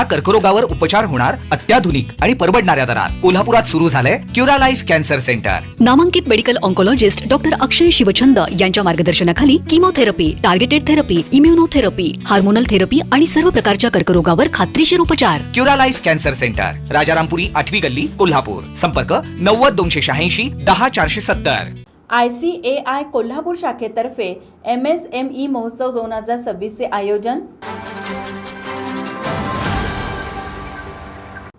कर्करोगावर उपचार होणार अत्याधुनिक आणि परवडणाऱ्या दरात कोल्हापुरात सुरू झालंय क्युरा लाईफ कॅन्सर सेंटर। नामांकित medical oncologist doctor Akshay Shivchand यांच्या मार्गदर्शनाखाली chemotherapy, targeted therapy, immunotherapy, hormonal therapy आणि सर्व प्रकारच्या कर्करोगावर खात्रीशीर उपचार। Cura life cancer centre, Rajarampuri 8वी गल्ली, कोल्हापूर। संपर्क 90 286 10 470। ICAI कोल्हापूर शाखेतर्फे MSME महोत्सव 2026 चे आयोजन।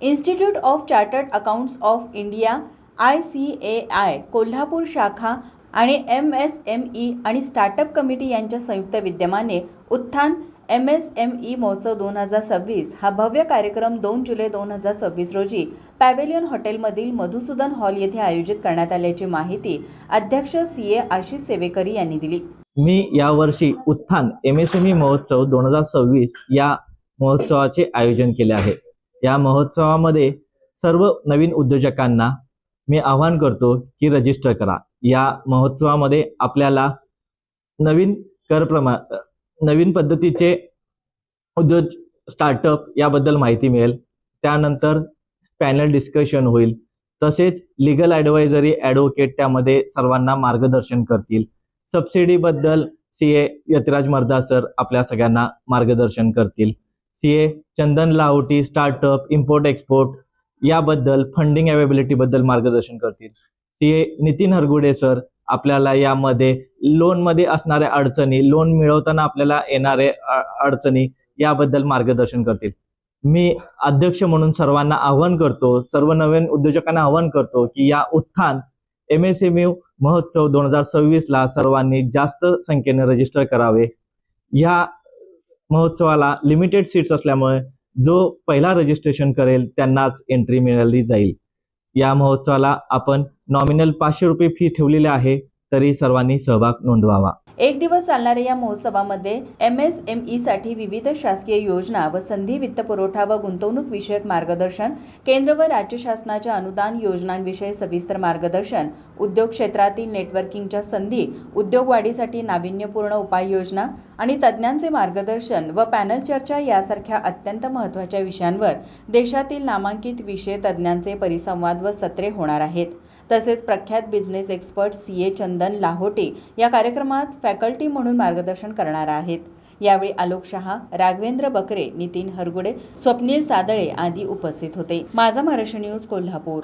Institute of chartered accounts of India ICAI Kolhapur शाखा आणि MSME आणि स्टार्टअप कमिटी यांच्या संयुक्त विद्यमाने उत्थान MSME महोत्सव 2026 हा भव्य कार्यक्रम 2 जुलै 2026 रोजी पॅव्हेलियन हॉटेलमधील मधुसूदन हॉल येथे आयोजित करण्यात आल्याची माहिती अध्यक्ष CA आशिष सेवेकरी यांनी दिली। मी यावर्षी उत्थान MSME महोत्सव 2026 या महोत्सवाचे आयोजन केले आहे। या महोत्सवामध्ये सर्व नवीन उद्योजकांना मी आवाहन करतो की रजिस्टर करा। या महोत्सवामध्ये आपल्याला नवीन पद्धतीचे उद्योग स्टार्टअप याबद्दल माहिती मिळेल। त्यानंतर पॅनल डिस्कशन होईल, तसेच लीगल ॲडवायझरी ॲडव्होकेट त्यामध्ये सर्वांना मार्गदर्शन करतील। सबसिडीबद्दल CA यतिराज मर्दा सर आपल्या सगळ्यांना मार्गदर्शन करतील। CA चंदन लाहोटी स्टार्टअप, इम्पोर्ट एक्सपोर्ट याबद्दल फंडिंग अवेबिलिटीबद्दल मार्गदर्शन करतील। CA नितीन हरगुडे सर आपल्याला यामध्ये लोनमध्ये असणाऱ्या अडचणी, लोन मिळवताना आपल्याला येणारे अडचणी याबद्दल मार्गदर्शन करतील। मी अध्यक्ष म्हणून सर्वांना आवाहन करतो, सर्व नवीन उद्योजकांना आवाहन करतो की या उत्थान MSME महोत्सव 2026 ला सर्वांनी जास्त संख्येने रजिस्टर करावे। या महोत्सवाला लिमिटेड सीट्स असल्यामुळे जो पहिला रजिस्ट्रेशन करेल त्यांनाच एंट्री मिळाली जाईल। या महोत्सवाला आपण नॉमिनल 500 रुपये फी ठेवलेली आहे, तरी सर्वांनी सहभाग नोंदवावा। एक दिवस चालणाऱ्या या महोत्सवामध्ये MSME साठी विविध शासकीय योजना व संधी वित्तपुरवठा व गुंतवणूक विषयक मार्गदर्शन, केंद्र व राज्य शासनाच्या अनुदान योजनांविषयी सविस्तर मार्गदर्शन, उद्योग क्षेत्रातील नेटवर्किंगच्या संधी, उद्योग वाढीसाठी नाविन्यपूर्ण उपाययोजना आणि तज्ज्ञांचे मार्गदर्शन व पॅनल चर्चा यासारख्या अत्यंत महत्त्वाच्या विषयांवर देशातील नामांकित विषय तज्ज्ञांचे परिसंवाद व सत्रे होणार आहेत। तसेच प्रख्यात बिझनेस एक्सपर्ट CA चंदन लाहोटी या कार्यक्रमात फॅकल्टी म्हणून मार्गदर्शन करणार आहेत। यावेळी आलोक शहा, राघवेंद्र बकरे, नितीन हरगुडे, स्वप्नील सादळे आदी उपस्थित होते। माझा महाराष्ट्र न्यूज कोल्हापूर।